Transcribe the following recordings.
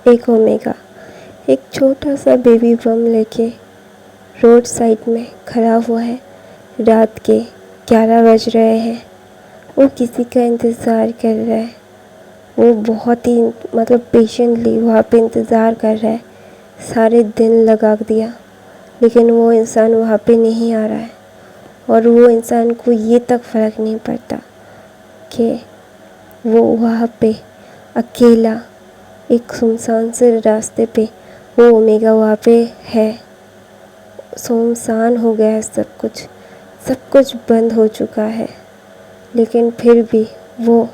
एक ओमेगा एक छोटा सा बेबी बम लेके रोड साइड में खड़ा हुआ है। रात के 11 बज रहे हैं। वो किसी का इंतज़ार कर रहा है। वो बहुत ही पेशेंटली वहाँ पे इंतज़ार कर रहा है। सारे दिन लगा दिया लेकिन वो इंसान वहाँ पे नहीं आ रहा है। और वो इंसान को ये तक फ़र्क नहीं पड़ता कि वो वहाँ पे अकेला एक सुनसान से रास्ते पे वो ओमेगा वहाँ पे है। सुनसान हो गया है सब कुछ बंद हो चुका है। लेकिन फिर भी वो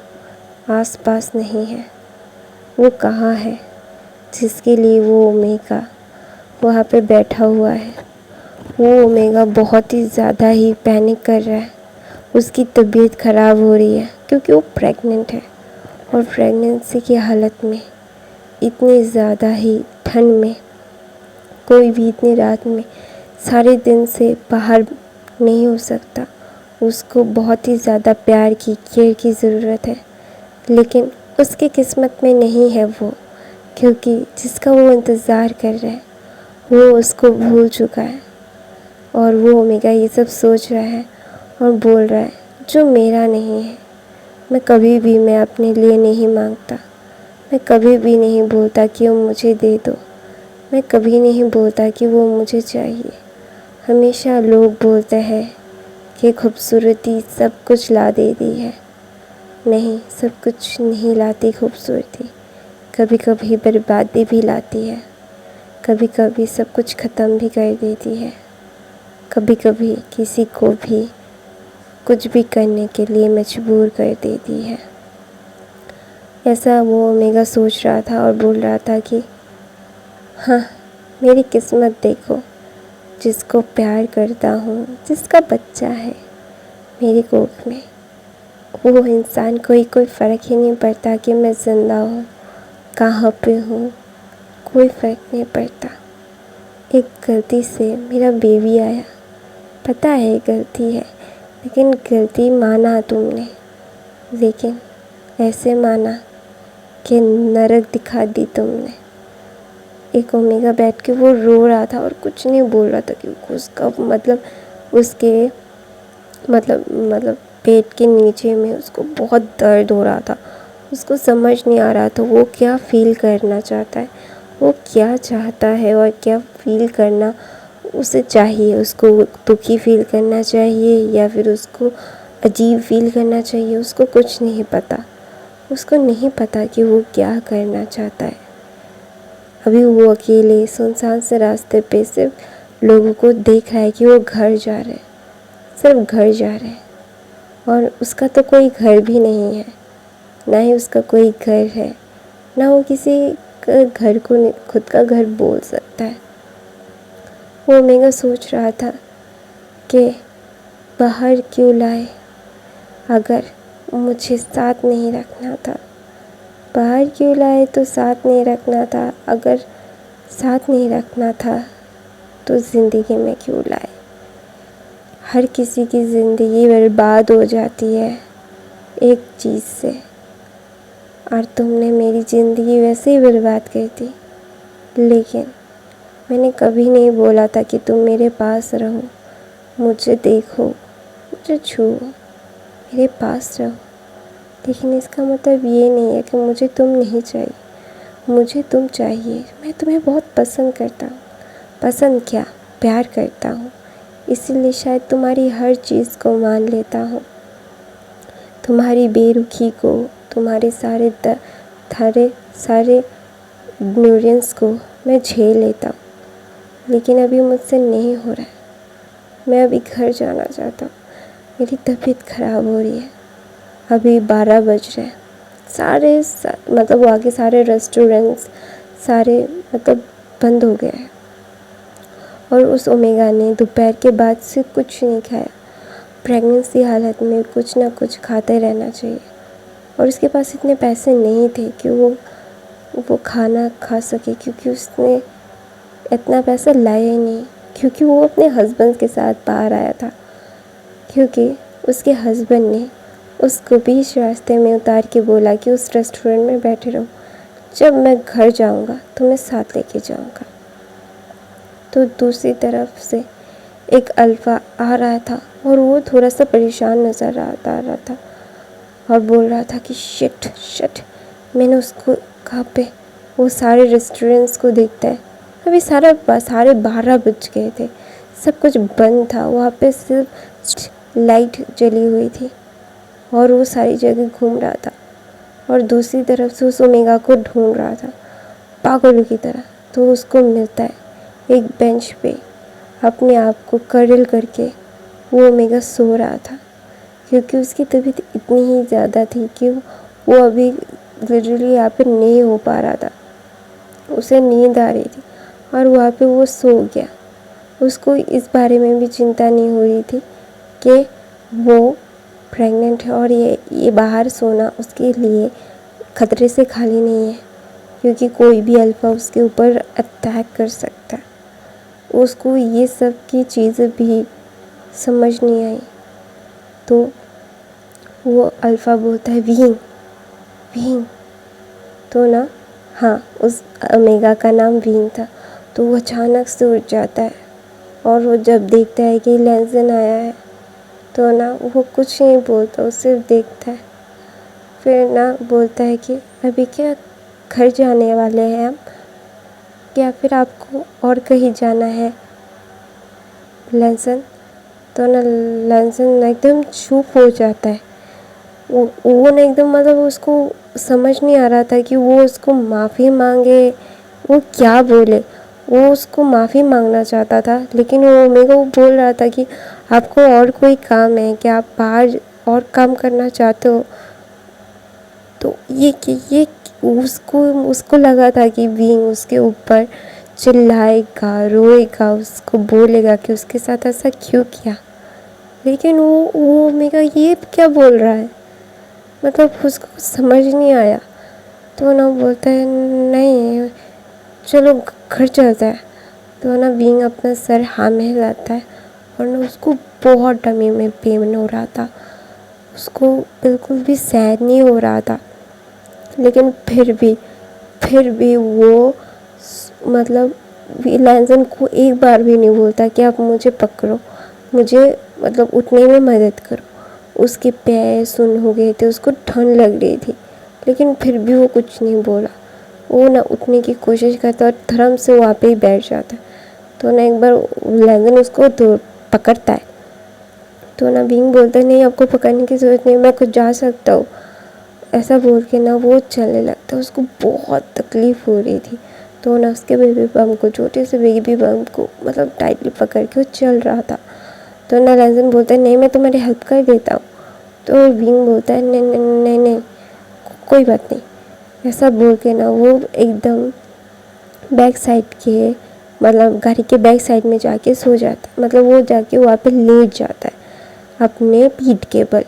आसपास नहीं है। वो कहाँ है जिसके लिए वो ओमेगा वहाँ पे बैठा हुआ है। वो ओमेगा बहुत ही ज़्यादा ही पैनिक कर रहा है। उसकी तबीयत ख़राब हो रही है क्योंकि वो प्रेग्नेंट है। और प्रेगनेंसी की हालत में इतनी ज़्यादा ही ठंड में कोई भी इतनी रात में सारे दिन से बाहर नहीं हो सकता। उसको बहुत ही ज़्यादा प्यार की केयर की ज़रूरत है। लेकिन उसकी किस्मत में नहीं है वो, क्योंकि जिसका वो इंतज़ार कर रहा है वो उसको भूल चुका है। और वो ओमेगा ये सब सोच रहा है और बोल रहा है जो मेरा नहीं है मैं अपने लिए नहीं मांगता। मैं कभी भी नहीं बोलता कि वो मुझे दे दो। मैं कभी नहीं बोलता कि वो मुझे चाहिए। हमेशा लोग बोलते हैं कि खूबसूरती सब कुछ ला देती है। नहीं, सब कुछ नहीं लाती खूबसूरती। कभी कभी बर्बादी भी लाती है। कभी कभी सब कुछ ख़त्म भी कर देती है। कभी कभी किसी को भी कुछ भी करने के लिए मजबूर कर देती है। ऐसा वो ओमेगा सोच रहा था और बोल रहा था कि हाँ, मेरी किस्मत देखो, जिसको प्यार करता हूँ, जिसका बच्चा है मेरी कोख में, वो इंसान कोई फ़र्क ही नहीं पड़ता कि मैं ज़िंदा हूँ, कहाँ पे हूँ, कोई फ़र्क नहीं पड़ता। एक गलती से मेरा बेबी आया, पता है गलती है, लेकिन गलती माना तुमने, लेकिन ऐसे माना कि नरक दिखा दी तुमने। एक ओमेगा बैठ के वो रो रहा था और कुछ नहीं बोल रहा था क्योंकि उसका उसके पेट के नीचे में उसको बहुत दर्द हो रहा था। उसको समझ नहीं आ रहा था वो क्या फ़ील करना चाहता है, वो क्या चाहता है और क्या फ़ील करना उसे चाहिए। उसको दुखी फ़ील करना चाहिए या फिर उसको अजीब फ़ील करना चाहिए, उसको कुछ नहीं पता। उसको नहीं पता कि वो क्या करना चाहता है। अभी वो अकेले सुनसान से रास्ते पे सिर्फ लोगों को देख रहा है कि वो घर जा रहे हैं, सिर्फ घर जा रहे हैं। और उसका तो कोई घर भी नहीं है, ना ही उसका कोई घर है, ना वो किसी का घर को खुद का घर बोल सकता है। वो ओमेगा सोच रहा था कि बाहर क्यों लाए अगर मुझे साथ नहीं रखना था। बाहर क्यों लाए तो साथ नहीं रखना था। अगर साथ नहीं रखना था तो ज़िंदगी में क्यों लाए। हर किसी की ज़िंदगी बर्बाद हो जाती है एक चीज़ से, और तुमने मेरी ज़िंदगी वैसे ही बर्बाद कर दी। लेकिन मैंने कभी नहीं बोला था कि तुम मेरे पास रहो, मुझे देखो, मुझे छुओ, मेरे पास रहो। लेकिन इसका मतलब ये नहीं है कि मुझे तुम नहीं चाहिए, मुझे तुम चाहिए। मैं तुम्हें बहुत पसंद करता हूँ। पसंद क्या, प्यार करता हूँ। इसीलिए शायद तुम्हारी हर चीज़ को मान लेता हूँ, तुम्हारी बेरुखी को, तुम्हारे सारे इग्नोरेंस को मैं झेल लेता हूँ। लेकिन अभी मुझसे नहीं हो रहा है। मैं अभी घर जाना चाहता हूँ। मेरी तबीयत ख़राब हो रही है। अभी 12 बज रहे हैं। वहाँ के सारे रेस्टोरेंट्स सारे बंद हो गए हैं। और उस ओमेगा ने दोपहर के बाद से कुछ नहीं खाया। प्रेगनेंसी हालत में कुछ ना कुछ खाते रहना चाहिए। और उसके पास इतने पैसे नहीं थे कि वो खाना खा सके, क्योंकि उसने इतना पैसा लाया ही नहीं, क्योंकि वो अपने हस्बैंड के साथ बाहर आया था। क्योंकि उसके हस्बैंड ने उसको बीच रास्ते में उतार के बोला कि उस रेस्टोरेंट में बैठे रहो, जब मैं घर जाऊंगा तो मैं साथ लेके जाऊंगा। तो दूसरी तरफ से एक अल्फ़ा आ रहा था और वो थोड़ा सा परेशान नज़र आ रहा था और बोल रहा था कि शिट शिट। मैंने उसको कहा पे वो सारे रेस्टोरेंट्स को देखता है। अभी सारे 12 बज गए थे, सब कुछ बंद था, वहाँ पे सिर्फ लाइट जली हुई थी और वो सारी जगह घूम रहा था और दूसरी तरफ से उस ओमेगा को ढूंढ रहा था पागलों की तरह। तो उसको मिलता है एक बेंच पे अपने आप को कर्ल करके। वो ओमेगा सो रहा था क्योंकि उसकी तबीयत इतनी ही ज़्यादा थी कि वो अभी लिटरली यहाँ पे नहीं हो पा रहा था, उसे नींद आ रही थी और वहाँ पे वो सो गया। उसको इस बारे में भी चिंता नहीं हो रही थी कि वो प्रेग्नेंट है और ये बाहर सोना उसके लिए खतरे से खाली नहीं है क्योंकि कोई भी अल्फ़ा उसके ऊपर अटैक कर सकता है। उसको ये सब की चीज़ें भी समझ नहीं आई। तो वो अल्फ़ा बोलता है विंग विंग। तो ना हाँ, उस ओमेगा का नाम विंग था। तो वो अचानक से उठ जाता है और वो जब देखता है कि लैंसन आया है तो ना वो कुछ नहीं बोलता, वो सिर्फ देखता है। फिर ना बोलता है कि अभी क्या घर जाने वाले हैं हम, या फिर आपको और कहीं जाना है लैंसन? तो ना लैंसन एकदम चुप हो जाता है। वो ना एकदम मतलब उसको समझ नहीं आ रहा था कि वो उसको माफ़ी मांगे, वो क्या बोले। वो उसको माफ़ी मांगना चाहता था लेकिन वो मेरे को बोल रहा था कि आपको और कोई काम है क्या, आप बाहर और काम करना चाहते हो? तो ये उसको लगा था कि विंग उसके ऊपर चिल्लाएगा, रोएगा, उसको बोलेगा कि उसके साथ ऐसा क्यों किया। लेकिन वो मेरा ये क्या बोल रहा है, मतलब उसको कुछ समझ नहीं आया। तो ना बोलता है नहीं चलो घर चलता है। तो ना विंग अपना सर हाँ में हिलाता है और ना उसको बहुत टमी में पेन हो रहा था, उसको बिल्कुल भी सैड नहीं हो रहा था। लेकिन फिर भी वो मतलब लैंसन को एक बार भी नहीं बोलता कि आप मुझे पकड़ो, मुझे मतलब उठने में मदद करो। उसके पैर सुन्न हो गए थे, उसको ठंड लग रही थी, लेकिन फिर भी वो कुछ नहीं बोला। वो ना उठने की कोशिश करता और धर्म से वहाँ पे ही बैठ जाता। तो ना एक बार लैंसन उसको तो पकड़ता है। तो ना विंग बोलता है नहीं आपको पकड़ने की ज़रूरत नहीं, मैं खुद जा सकता हूँ। ऐसा बोल के ना वो चलने लगता। उसको बहुत तकलीफ़ हो रही थी। तो ना उसके बेबी बम को, छोटे से बेबी बम को मतलब टाइटली पकड़ के वो चल रहा था। तो ना लैंसन बोलता है नहीं मैं तुम्हारी हेल्प कर देता हूँ। तो विंग बोलता है नहीं नहीं नहीं नहीं कोई बात नहीं। ऐसा बोल के ना वो एकदम बैक साइड के मतलब गाड़ी के बैक साइड में जाके सो जाता है। मतलब वो जाके वहाँ पे लेट जाता है अपने पीठ के बल।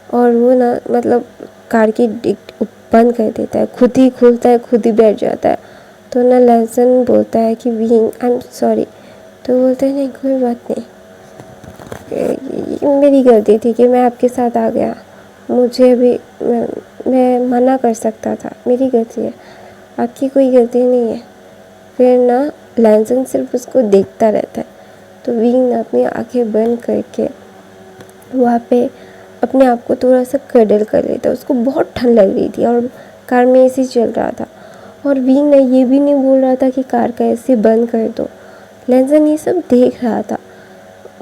और वो ना मतलब कार की डिक्की बंद कर देता है, खुद ही खुलता है, खुद ही बैठ जाता है। तो ना लैंसन बोलता है कि विंग आई एम सॉरी। तो बोलते हैं नहीं कोई बात नहीं, मेरी गलती थी कि मैं आपके साथ आ गया, मुझे भी मैं मना कर सकता था, मेरी गलती है, आपकी कोई गलती नहीं है। फिर ना लैंसन सिर्फ उसको देखता रहता है। तो विंग ना अपनी आंखें बंद करके वहाँ पे अपने आप को थोड़ा सा कडल कर लेता। उसको बहुत ठंड लग रही थी और कार में एसी चल रहा था और विंग ने ये भी नहीं बोल रहा था कि कार का एसी बंद कर दो। लैंसन ये सब देख रहा था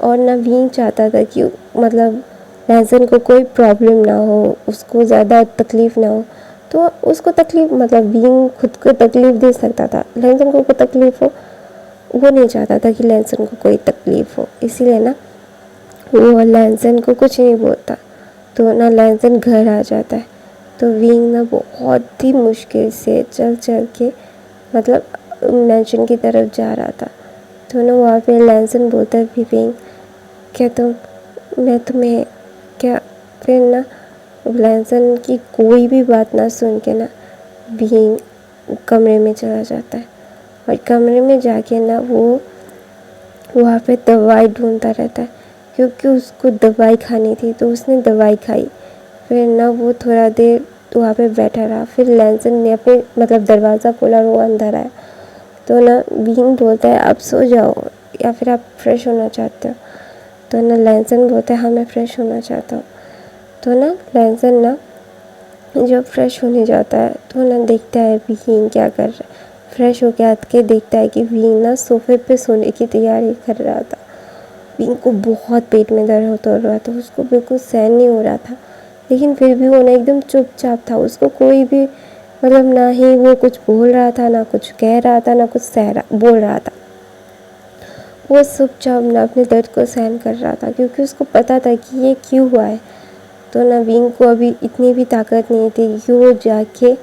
और ना विंग चाहता था कि मतलब लैंसन को कोई प्रॉब्लम ना हो, उसको ज़्यादा तकलीफ़ ना हो। तो उसको तकलीफ़ मतलब विंग खुद को तकलीफ़ दे सकता था, लैंसन को कोई तकलीफ़ हो वो नहीं चाहता था कि लैंसन को कोई तकलीफ़ हो। इसीलिए ना वो लैंसन को कुछ नहीं बोलता। तो ना लैंसन घर आ जाता है। तो विंग ना बहुत ही मुश्किल से चल चल के मतलब मैंशन की तरफ जा रहा था। तो ना वहाँ पे लैंसन बोलता है विंग क्या मैं तुम्हें क्या। फिर ना लैंसन की कोई भी बात ना सुन के ना विंग कमरे में चला जाता है और कमरे में जाके ना वो वहाँ पे दवाई ढूंढता रहता है क्योंकि उसको दवाई खानी थी। तो उसने दवाई खाई। फिर ना वो थोड़ा देर तो वहाँ पे बैठा रहा। फिर लैंसन ने अपने मतलब दरवाज़ा खोला और वो अंदर आया। तो ना बीइंग बोलता है आप सो जाओ या फिर आप फ्रेश होना चाहते हो। तो ना लैंसन बोलता है हाँ मैं फ्रेश होना चाहता हूँ। तो ना लैंसन ना जब फ्रेश होने जाता है तो ना देखता है बीइंग क्या कर रहा है। फ्रेश होके आके देखता है कि बीइंग ना सोफे पे सोने की तैयारी कर रहा था। बीइंग को बहुत पेट में दर्द हो रहा था, उसको बिल्कुल सहन नहीं हो रहा था, लेकिन फिर भी वो ना एकदम चुपचाप था। उसको कोई भी मतलब ना ही वो कुछ बोल रहा था, ना कुछ कह रहा था, ना कुछ बोल रहा था। वो चुपचाप ना अपने दर्द को सहन कर रहा था क्योंकि उसको पता था कि ये क्यों हुआ है। तो ना बीइंग को अभी इतनी भी ताकत नहीं थी कि वो जाके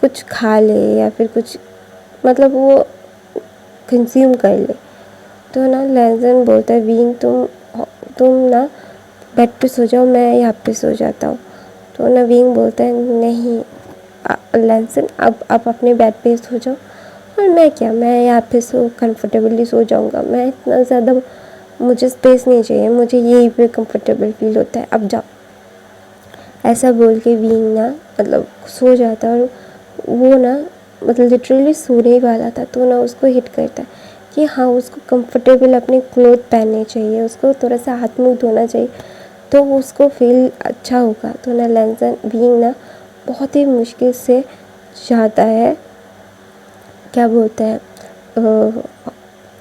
कुछ खा ले या फिर कुछ मतलब वो कंज्यूम कर ले। तो ना लैंसन बोलता है बीइंग तुम ना बेड पे सो जाओ, मैं यहाँ पे सो जाता हूँ। तो ना बीइंग बोलता है नहीं लैंसन अब आप अपने बेड पे सो जाओ और मैं यहाँ पे कंफर्टेबली सो जाऊँगा। मैं इतना ज़्यादा मुझे स्पेस नहीं चाहिए, मुझे यहीं पे कंफर्टेबल फील होता है, अब जाओ। ऐसा बोल के बीइंग ना मतलब सो जाता है। और वो ना मतलब लिटरली सोने ही वाला था तो ना उसको हिट करता है कि हाँ उसको कंफर्टेबल अपने क्लोथ पहनने चाहिए, उसको थोड़ा सा हाथ मुंह धोना चाहिए तो उसको फील अच्छा होगा। तो ना लैंसन बीइंग ना बहुत ही मुश्किल से जाता है क्या बोलता है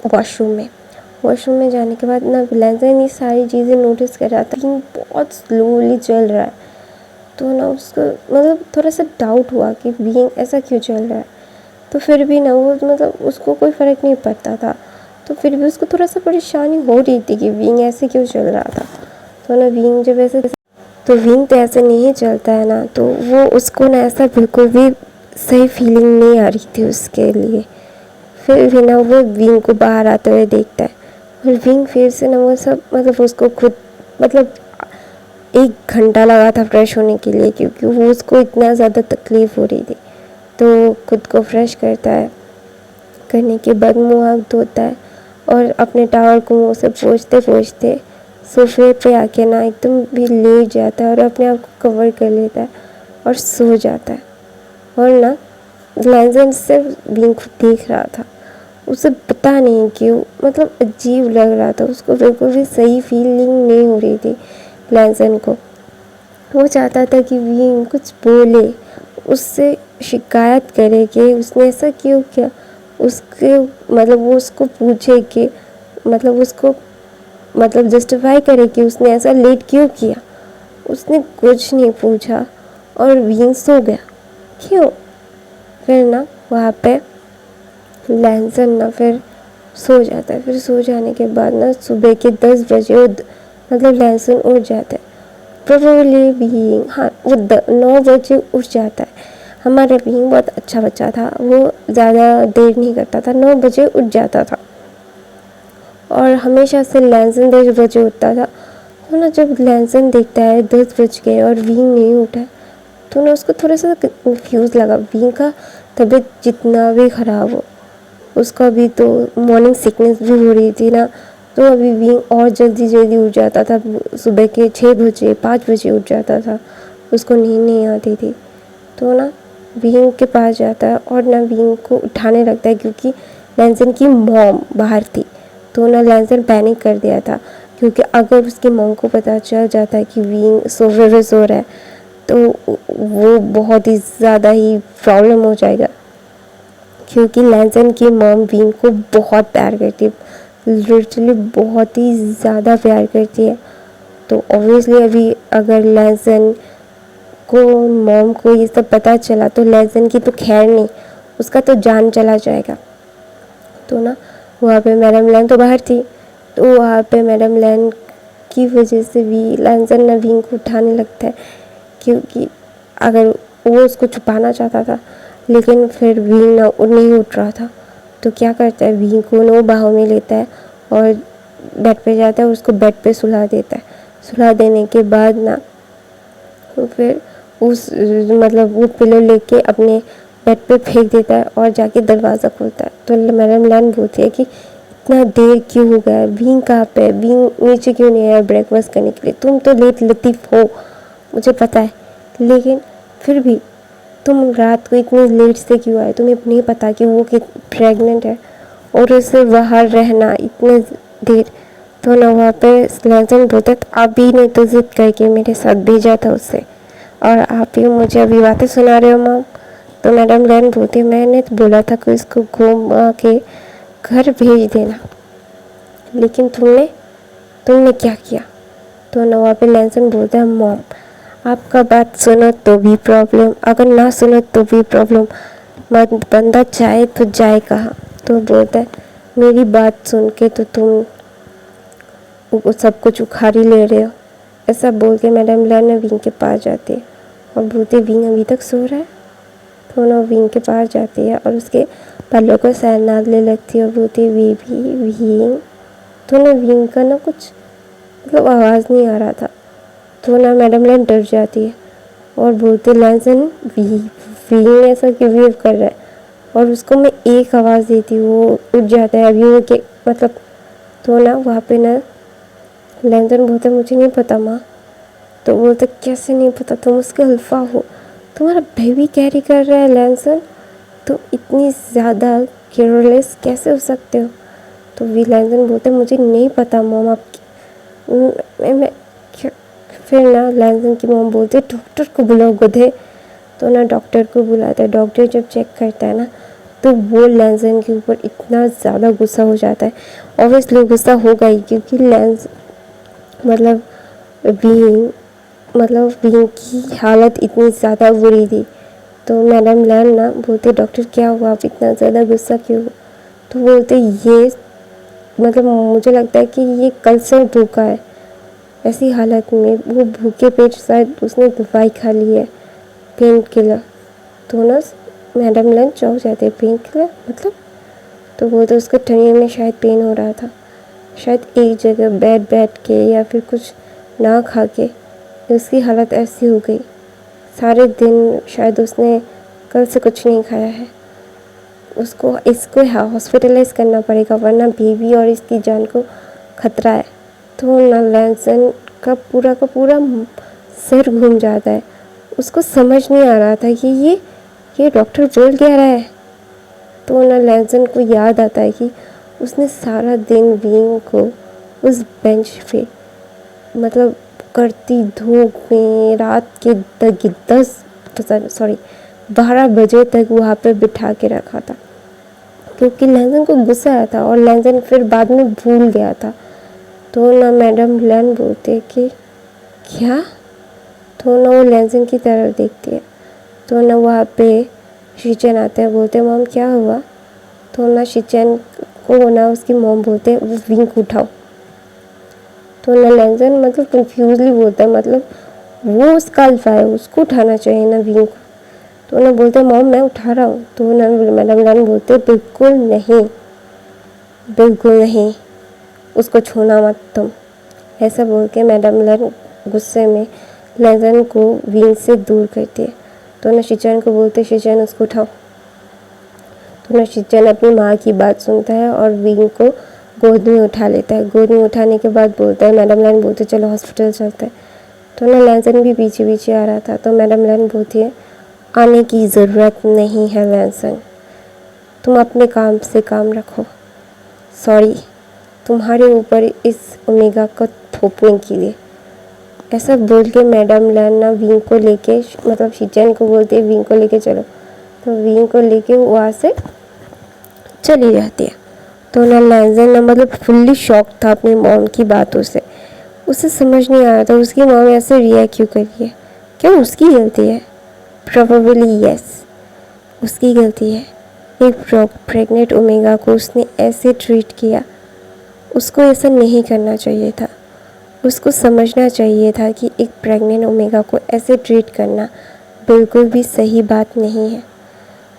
वॉशरूम में जाने के बाद ना लैंसन ये सारी चीज़ें नोटिस कर रहा था कि बहुत स्लोली चल रहा है। तो ना उसको मतलब थोड़ा सा डाउट हुआ कि बीइंग ऐसा क्यों चल रहा है। तो फिर भी ना वो मतलब उसको कोई फ़र्क नहीं पड़ता था, तो फिर भी उसको थोड़ा सा परेशानी हो रही थी कि बीइंग ऐसे क्यों चल रहा था। तो ना बीइंग जब ऐसे तो बीइंग तो ऐसे नहीं चलता है ना, तो वो उसको ना ऐसा बिल्कुल भी सही फीलिंग नहीं आ रही थी उसके लिए। फिर भी ना वो बीइंग को बाहर आते हुए देखता है और बीइंग फिर से ना वो सब मतलब उसको खुद मतलब 1 घंटा लगा था फ्रेश होने के लिए क्योंकि वो उसको इतना ज़्यादा तकलीफ़ हो रही थी। तो खुद को फ्रेश करता है, करने के बाद मुँह हाथ धोता है और अपने टावल को मुँह से पोंछते पोंछते सोफे पे आके ना एकदम भी लेट जाता है और अपने आप को कवर कर लेता है और सो जाता है। और ना लैंसन सिर्फ बीइंग को देख रहा था, उसे पता नहीं क्यों मतलब अजीब लग रहा था, उसको बिल्कुल भी सही फीलिंग नहीं हो रही थी लैंसन को। वो चाहता था कि बीइंग कुछ बोले, उससे शिकायत करे कि उसने ऐसा क्यों किया, उसके मतलब वो उसको पूछे कि मतलब उसको मतलब जस्टिफाई करे कि उसने ऐसा लेट क्यों किया। उसने कुछ नहीं पूछा और बीइंग सो गया। क्यों? फिर ना वहाँ पे लैंसन ना फिर सो जाता है। फिर सो जाने के बाद ना सुबह के 10 बजे मतलब लैंसन उठ जाता है। प्रोबेबली बीइंग हाँ वो 9 बजे उठ जाता है। हमारा बीइंग बहुत अच्छा बच्चा था, वो ज़्यादा देर नहीं करता था, 9 बजे उठ जाता था और हमेशा से लैंसन 10 बजे उठता था। तो ना जब लैंसन देखता है 10 बज गए और बीइंग नहीं उठा है तो ना उसको थोड़ा सा कंफ्यूज लगा। बीइंग का तबीयत जितना भी ख़राब हो, उसका भी तो मॉर्निंग सिकनेस भी हो रही थी ना, तो अभी बीइंग और जल्दी जल्दी उठ जाता था। सुबह के 6 बजे 5 बजे उठ जाता था, उसको नींद नहीं आती थी। तो ना बीइंग के पास जाता है और ना बीइंग को उठाने लगता है क्योंकि लैंसन की मॉम बाहर थी। तो ना लैंसन पैनिक कर दिया था क्योंकि अगर उसकी मॉम को पता चल जाता है कि बीइंग सोफे पे सो रहा है तो वो बहुत ही ज़्यादा ही प्रॉब्लम हो जाएगा, क्योंकि लैंसन की मॉम बीइंग को बहुत प्यार करती है, लिटरली बहुत ही ज़्यादा प्यार करती है। तो ऑब्वियसली अभी अगर लैंसन को मॉम को ये सब पता चला तो लैंसन की तो खैर नहीं, उसका तो जान चला जाएगा। तो ना वहाँ पे मैडम लैन तो बाहर थी, तो वहाँ पे मैडम लैन की वजह से भी लैंसन ना बीइंग को उठाने लगता है क्योंकि अगर वो उसको छुपाना चाहता था, लेकिन फिर बीइंग ना नहीं उठ रहा था। तो क्या करता है बीइंग को ना बाहों में लेता है और बेड पे जाता है, उसको बेड पे सुला देता है। सुला देने के बाद ना तो फिर उस मतलब वो पिलो लेके अपने बेड पे फेंक देता है और जाके दरवाज़ा खोलता है। तो मैडम लैन बोलती है कि इतना देर क्यों हो गया, बीइंग कहाँ पे, बीइंग नीचे क्यों नहीं आया ब्रेकफास्ट करने के लिए, तुम तो लेट लतीफ़ हो मुझे पता है, लेकिन फिर भी तुम रात को इतनी लेट से क्यों आए? तुम्हें नहीं पता कि वो प्रेग्नेंट है और उसे बाहर रहना इतने देर? तो ना वहाँ पे लहसन बोलते आप ही ने तो जिद करके मेरे साथ भेजा था उसे, और आप ही मुझे अभी बातें सुना रहे हो मॉम। तो मैडम लैन बोलती मैंने तो बोला था कि इसको घुमा के घर भेज देना, लेकिन तुमने क्या किया? तो ना वहाँ पे लहसन बोलता है मॉम आपका बात सुनो तो भी प्रॉब्लम, अगर ना सुनो तो भी प्रॉब्लम, बंदा चाहे तो जाए कहाँ? तो बोलता है मेरी बात सुन के तो तुम वो सब कुछ उखाड़ ही ले रहे हो। ऐसा बोल के मैडम लैन विंग के पास जाती है और बोलती विंग अभी तक सो रहा है। तो ना विंग के पास जाती है और उसके पल्लों को सहनाने लगती है और बोलती विंग। तो ना विंग का ना कुछ मतलब आवाज़ नहीं आ रहा था। तो ना मैडम लैन डर जाती है और बोलती लैंसन विंग ऐसा क्यों बिहेव कर रहा है, और उसको मैं एक आवाज़ देती हूँ वो उठ जाता है अभी वो के मतलब। तो ना वहाँ पे ना लैंसन बोलते मुझे नहीं पता माँ। तो बोलते कैसे नहीं पता, तुम उसके अल्फा हो, तुम्हारा बेबी कैरी कर रहा है लैंसन, तुम इतनी ज़्यादा केयरलेस कैसे हो सकते हो? तो वी लैंसन बोलते मुझे नहीं पता मॉम आपकी मैं फिर ना लैंसन की मॉम बोलते डॉक्टर को बुलाओ गधे। तो ना डॉक्टर को बुलाता है। डॉक्टर जब चेक करता है ना तो वो लैंसन के ऊपर इतना ज़्यादा गुस्सा हो जाता है। ऑब्वियसली गुस्सा होगा ही, क्योंकि मतलब बीइंग की हालत इतनी ज़्यादा बुरी थी। तो मैडम लैन ना बोलते डॉक्टर क्या हुआ, आप इतना ज़्यादा गुस्सा क्यों? तो बोलते ये मतलब मुझे लगता है कि ये कल से भूखा है। ऐसी हालत में वो भूखे पेट शायद उसने दवाई खा ली है, पेन किलर। तो ना मैडम लैन चौंक जाते पेन किलर मतलब? तो वो तो उसको टनी में शायद पेन हो रहा था, शायद एक जगह बैठ के या फिर कुछ ना खा के उसकी हालत ऐसी हो गई। सारे दिन शायद उसने कल से कुछ नहीं खाया है। इसको हॉस्पिटलाइज करना पड़ेगा वरना बेबी और इसकी जान को खतरा है। तो ना लैंसन का पूरा सिर घूम जाता है। उसको समझ नहीं आ रहा था कि ये डॉक्टर बोल क्या रहा है। तो ना लैंसन को याद आता है कि उसने सारा दिन विंग को उस बेंच पे मतलब करती धूप में रात के 12 बजे तक वहाँ पे बिठा के रखा था, क्योंकि लैंसन को गुस्सा आया था और लैंसन फिर बाद में भूल गया था। तो ना मैडम लैन बोलते कि क्या? तो ना वो लैंसन की तरफ देखती है। तो ना वहाँ पे शिचन आते हैं, बोलते मॉम क्या हुआ? तो ना शिचन को ना उसकी मॉम बोलते वो विंग को उठाओ। तो ना लैंसन मतलब कंफ्यूजली बोलता है मतलब वो उसका अल्फा है, उसको उठाना चाहिए ना विंग को। तो ना बोलते मॉम मैं उठा रहा हूँ। तो ना मैडम लैन बोलते बिल्कुल नहीं, उसको छूना मत तुम। ऐसा बोल के मैडम लैन गुस्से में लैंसन को विंग से दूर करती है। तो ना शिचन को बोलते शिचन उसको उठाओ। तो ना शिचन अपनी माँ की बात सुनता है और विंग को गोद में उठा लेता है। गोद में उठाने के बाद बोलता है मैडम लैन बोलते चलो हॉस्पिटल चलते हैं। तो ना लैंसन भी पीछे आ रहा था। तो मैडम लैन बोलती है आने की ज़रूरत नहीं है लैंसन, तुम अपने काम से काम रखो। सॉरी तुम्हारे ऊपर इस ओमेगा को थोपने के लिए। ऐसा बोल के मैडम लैन ना विंग को लेके मतलब शिचन को बोलती है विंग को लेके चलो। तो विंग को लेके वहाँ से चली जाती है। तो ना लैंसन ना मतलब फुल्ली शॉक था अपनी मॉम की बातों से। उसे समझ नहीं आ रहा था उसकी मॉम ऐसे रिएक्ट क्यों कर रही है। क्या उसकी गलती है? प्रोबेबली यस, उसकी गलती है। एक प्रेग्नेंट ओमेगा को उसने ऐसे ट्रीट किया। उसको ऐसा नहीं करना चाहिए था। उसको समझना चाहिए था कि एक प्रेग्नेंट ओमेगा को ऐसे ट्रीट करना बिल्कुल भी सही बात नहीं है।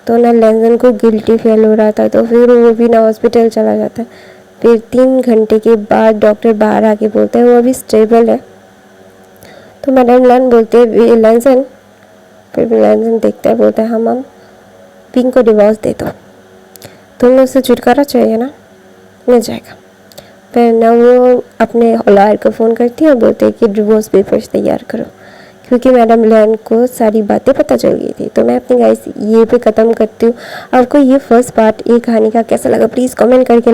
तो ना लैंसन को गिल्टी फील हो रहा था। तो फिर वो भी ना हॉस्पिटल चला जाता है। फिर 3 घंटे के बाद डॉक्टर बाहर आके बोलते हैं वो अभी स्टेबल है। तो मैडम लैन बोलते हैं लैंसन, फिर लैंसन देखता है बोलता है हाँ मम विंग को डिवोर्स दे दो, तुम्हें उससे छुटकारा चाहिए ना, मिल जाएगा। फिर ना वो अपने लॉयर को फ़ोन करती है और बोलते हैं कि डिवोर्स पेपर्स तैयार करो, क्योंकि मैडम लैन को सारी बातें पता चल गई थी। तो मैं अपनी गाइस ये पे ख़त्म करती हूँ। आपको ये फर्स्ट पार्ट ये कहानी का कैसा लगा प्लीज़ कमेंट करके